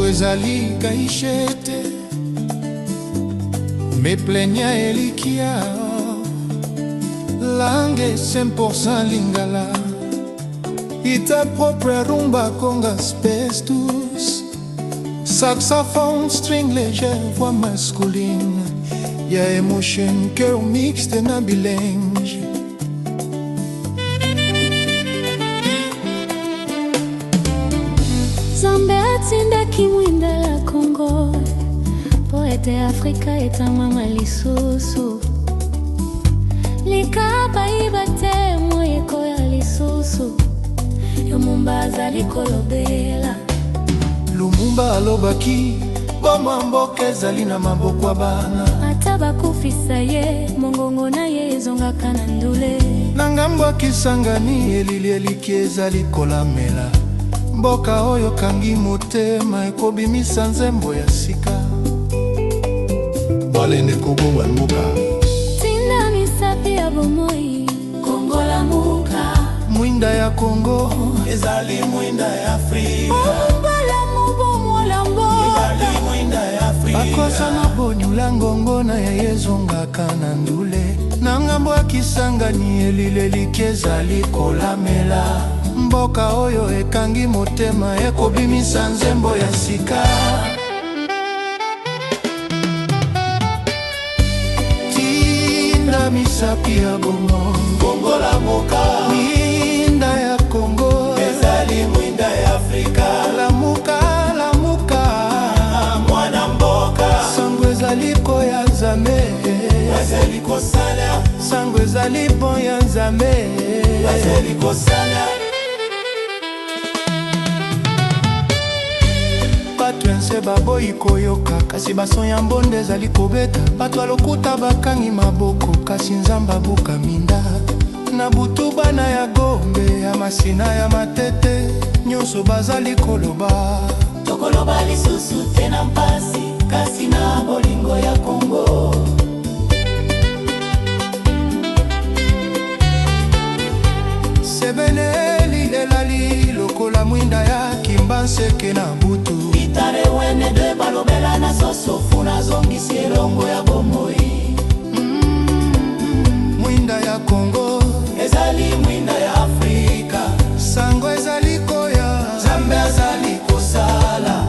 ezali kaishete me plenia elikia langue 100% lingala ita propre rumba conga spestus saxophone string léger voix masculine ya emotion cœur mixte na bilingue. Zambe atinda kimwinda la Congo, poete Afrika etamama lisusu likaba ibate moyeko ya lisusu Lumumba azali kolobela. Lumumba alobaki bomwa mboka ezali na maboko ya bana ata bakufisa ye mongongo na ye ezongaka na ndule na ngambo ya Kisangani elili eliki ezali kolamela mboka oyo kangi motema ekobimisa nzembo ya sika balende kobongwa mboka tinda misapi ya bomoi Kongo lamuka mwinda ya Kongo ezali mwinda ya Afrika bakosa na bonyula ngongo na ya yezongaka na ndule na ngambo ya Kisangani elili eliki ezali kolamela mboka oyo ekangi motema ekobimisa nzembo ya sika tinda misapi ya bongo Kongo lamuka mwinda ya Kongo ezali mwinda ya Afrika lamuka lamuka mwana mboka sango ezali koya nzambe ezali kosala sango ezali bon ya nzambe ezali kosala bato ense baboyi koyoka kasi basonya mbonde ezali kobeta bato alokuta bakangi maboko kasi nzambe abuka minda na butu bana ya Gombe ya Masina ya Matete nyonso bazali koloba tokoloba lisusu te na mpasi kasi na bolingo ya Kongo sebeneli elali lokola mwinda ya Kimbanseke na butu itare wene de balobela na sosofu na zongisi elongo ya bomoi mwinda ya Kongo ezali mwinda ya Afrika sango ezali koya Nzambe azali kosala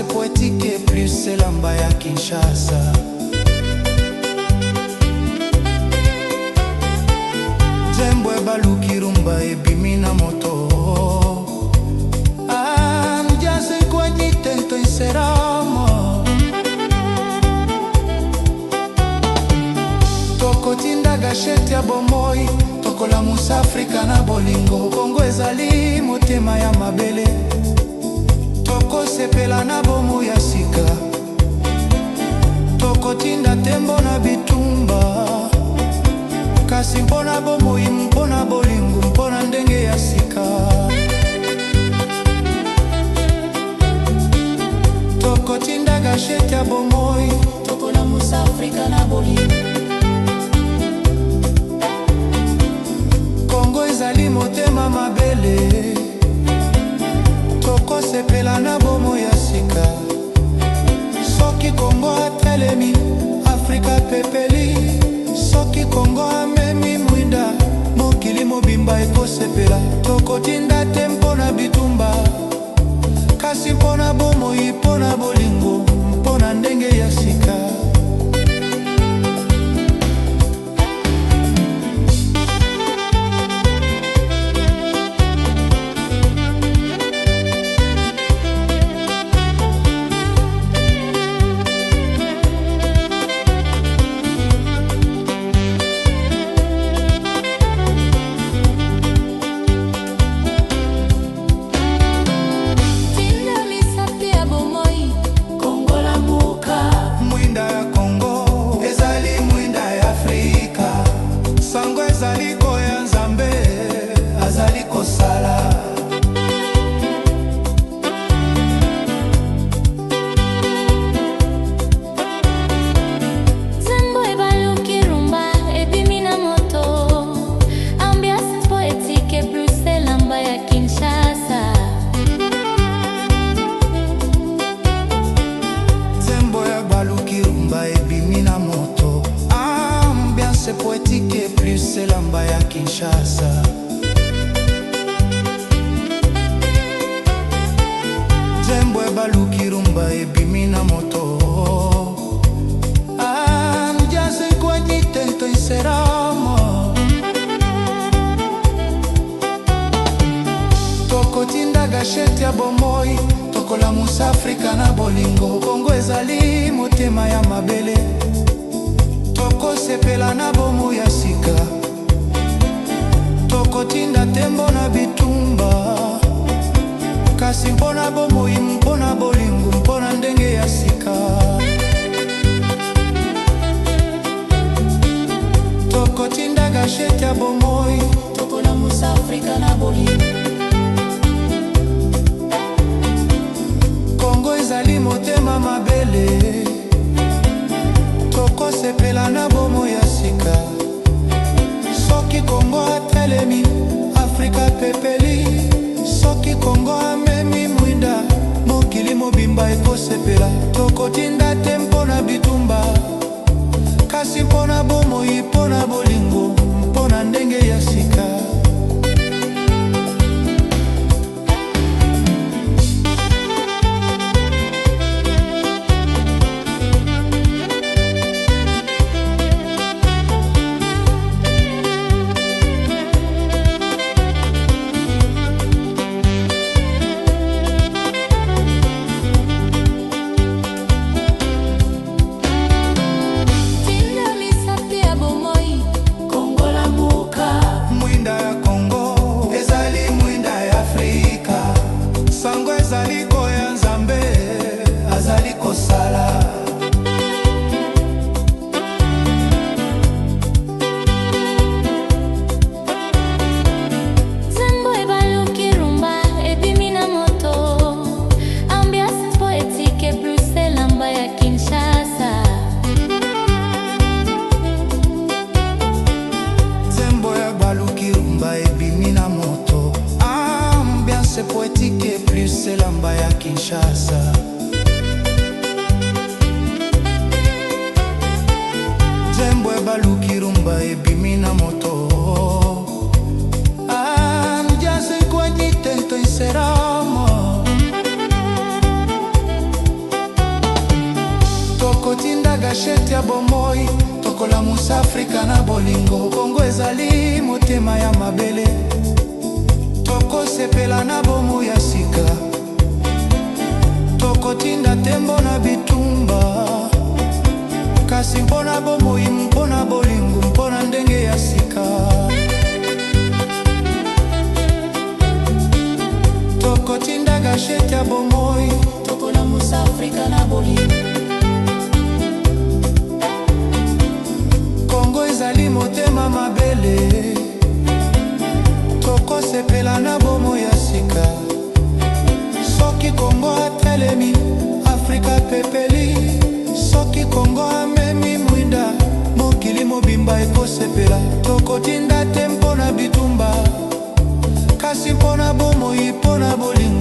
poétique et plus c'est lamba ya Kinshasa Zembo baluki rumba ebimi na moto mjase kwa jitento inseramo toko tinda gashete ya bomoi toko la musa Afrika na bolingo Kongo ezali motema ya mabele toko sepela na bomu ya sika toko tinda tembo na bitumba kasi mpona bomoi mpona bolingo mpona ndenge ya sika toko tinda gashete ya bomoi toko la musa Afrika na bolingo Kongo ezali motema mabele toko sepela na bomo ya sika soki Kongo atelemi Afrika pepeli soki Kongo amemi mwinda mokili mobimba ekosepela toko tinda te mpona bitumba kasi mpona bomoi mpona bolingo mpona ndenge bomoi tokolamusa Afrika na bolingo. Kongo ezali motema ya mabele, tokosepela na bomo ya sika, tokotinda tembo na bitumba. Kasi mpona bomoi, mpona bolingo, mpona ndenge ya sika, tokotinda gashete ya bomoi tokolamusa Afrika na bolingo. Kongo ezali motema mabele, tokosepela na bomo ya sika. Soki Kongo atelemi, Afrika pepeli. Soki Kongo amemi mwinda, mokili mobimba ekosepela. Tokotinda te mpona bitumba, kasi mpona bomoi, mpona bolingo, mpona ndenge ya sika. Poétique plus c'est lamba ya Kinshasa. Zembo baluki rumba ebimi na moto. Mjase kwa jitento inseramo. Tokotinda gashete ya bomoi tokolamusa Afrika na bolingo. Kongo ezali motema ya mabele, tokosepela na bomo ya sika, tokotinda tembo na bitumba. Kasi mpona bomoi, mpona bolingo, mpona ndenge ya sika, tokotinda gashete ya bomoi tokolamusa Afrika na bolingo. Kongo ezali motema mabele, tokosepela na bomo ya sika. Soki Kongo atelemi, Afrika pepeli. Soki Kongo amemi mwinda, mokili mobimba ekosepela. Tokotinda te mpona bitumba, kasi mpona bomoi, mpona bolingo.